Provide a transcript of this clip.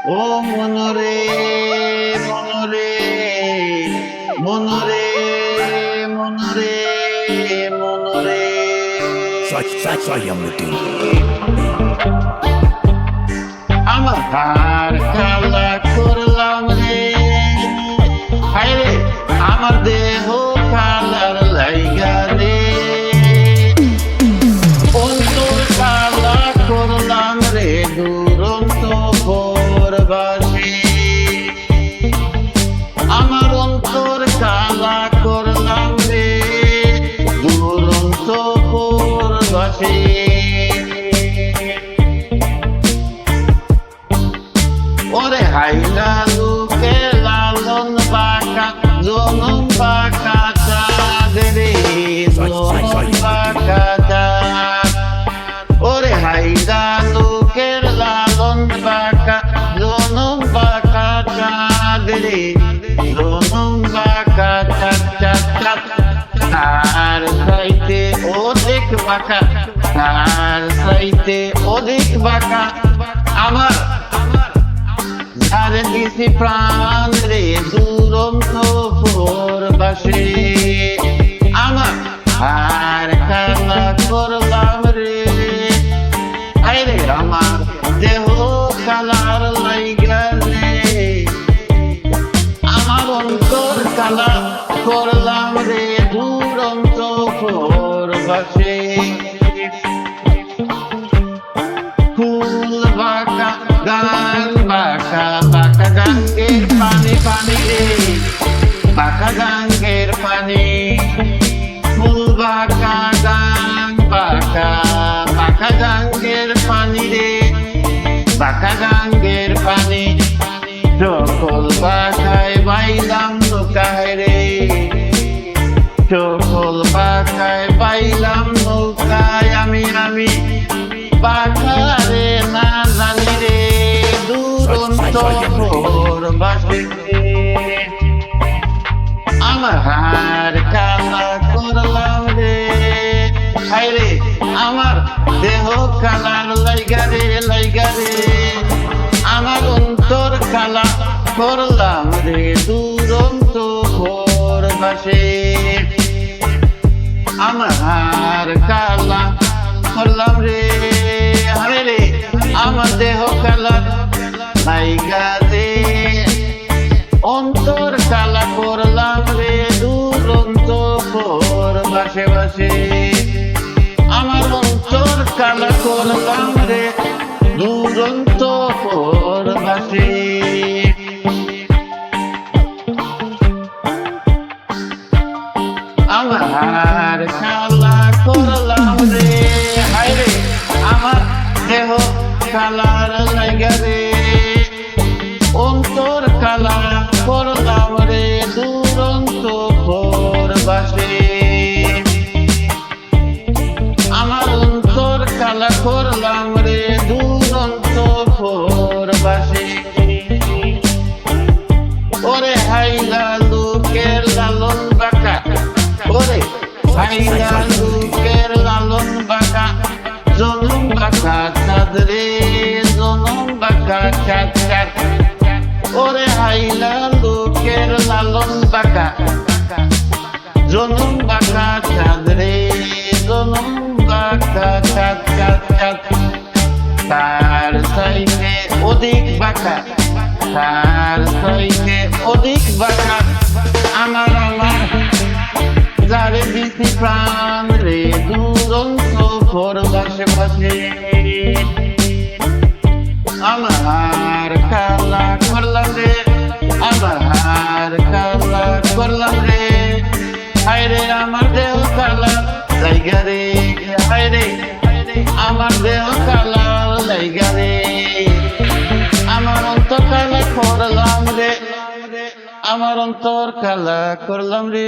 ও মনরে মনরে মনরে মনরে মনরে Saya mungkin. আমার হার কালা করলাম রে, হায় রে আমার দেহ কালার লাইগা রে, অন্তর কালা করলাম রে দুরন্ত পরবাসী। আমার অন্তর কালা করলাম রে দুরন্ত পরবাসী। ওরে হাইলা লোকে লালন বাঁকা জনম বাঁকা চাঁদ রে, জনম বাঁকা চাঁদ। ওরে হাইলা লোকের লালন বাঁকা জনম বাঁকা চাঁদ রে, জনম বাঁকা চাঁদ চাঁদ চাঁদ। তার চাইতে অধিক বাঁকা, তার চাইতে অধিক বাঁকা আমার আরে দিছি প্রাণ রে দুরন্ত পরবাসী। আমার আর কালা করলাম রে, আরে আমার দেহ কালার লাইগা রে, আমার অন্তর কালা করলাম রে দুরন্ত পরবাসী। ফুল বাঁকা গান বাঁকা বাঁকা গাঙ্গের পানি পানি রে, বাঁকা গাঙ্গের পানি। ফুল বাঁকা গান বাঁকা বাঁকা গাঙ্গের পানি রে, বাঁকা গাঙ্গের পানি। সকল বাঁকায় বাইলাম নৌকায় রে, সকল বাঁকায় বাইলাম নৌকায় আমি আমি বাঁকারে না জানি রে দুরন্ত পরবাসী। আমার হার কালা করলাম রে, হায় রে আমার দেহ কালার লাইগা রে লাইগা রে, আমার অন্তর কালা করলাম রে দুরন্ত পরবাসী। আমার হার কালা করলাম রে, হায় রে আমার দেহ কালার লাইগা রে, অন্তর কালা করলাম রে দুরন্ত পরবাসী বাসী। আমার অন্তর কালা করলাম রে দুরন্ত পরবাসী। আমার কালা করলাম রে, হায় রে আমার দেহ কালার লাইগা রে, অন্তর কালা করলাম রে দুরন্ত পরবাসী। আমার অন্তর কালা করলাম রে দুরন্ত পরবাসী। ওরে হাইলা লোকের লালন বাঁকা, ওরে হাইলা লোকের লালন বাঁকা জনম বাঁকা চাঁদ রে, জনম বাঁকা চাঁদ চাঁদ। ওরে হাইলা লোকের লালন বাঁকা জনম বাঁকা চাঁদ রে, জনম বাঁকা চাঁদ চাঁদ চাঁদ। তার চাইতে অধিক বাঁকা, তার চাইতে অধিক বাঁকা আমার আমার যারে দিছি প্রাণ রে দুরন্ত পরবাসী বাসী। আমার কালা করলাম রে, আমার হার কালা করলাম রে, হায় রে আমার দেহ কালা লাইগা রে, হায় রে আমার দেহ কালা লাইগা রে, আমার অন্তর কালা করলাম রে, আমার অন্তর কালা করলাম রে।